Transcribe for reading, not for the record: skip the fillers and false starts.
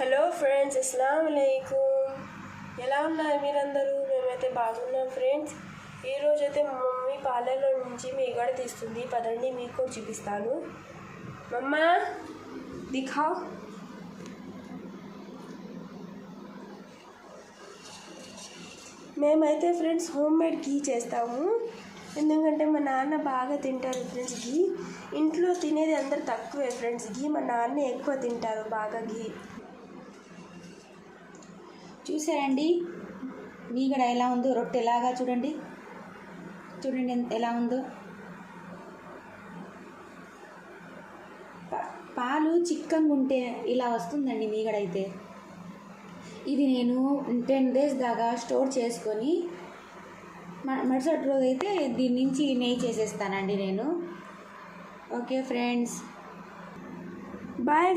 Hello friends, అస్సలాము అలైకుమ్. ఎలా ఉన్నారు మీరందరూ? మేమైతే బాగున్నాం ఫ్రెండ్స్. ఈరోజు అయితే మా మమ్మీ పాలల్లో నుంచి మీగడ తీస్తుంది. పదండి మీకు చూపిస్తాను. మమ్మా దిఖావ్. మేమైతే ఫ్రెండ్స్ హోమ్ మేడ్ ఘీ చేస్తాము. ఎందుకంటే మా నాన్న బాగా తింటారు ఫ్రెండ్స్ ఘీ. ఇంట్లో తినేది అందరు తక్కువే ఫ్రెండ్స్. ఘీ మా నాన్న ఎక్కువ తింటారు బాగా ఘీ. చూసారండి మీగడ ఎలా ఉందో, రొట్టెలాగా చూడండి ఎలా ఉందో. పాలు చిక్కగా ఉంటే ఇలా వస్తుందండి మీగడ అయితే. ఇది నేను 10 days దాకా స్టోర్ చేసుకొని మరుసటి రోజు అయితే దీని నుంచి నెయ్యి చేసేస్తానండి నేను. Okay friends, bye.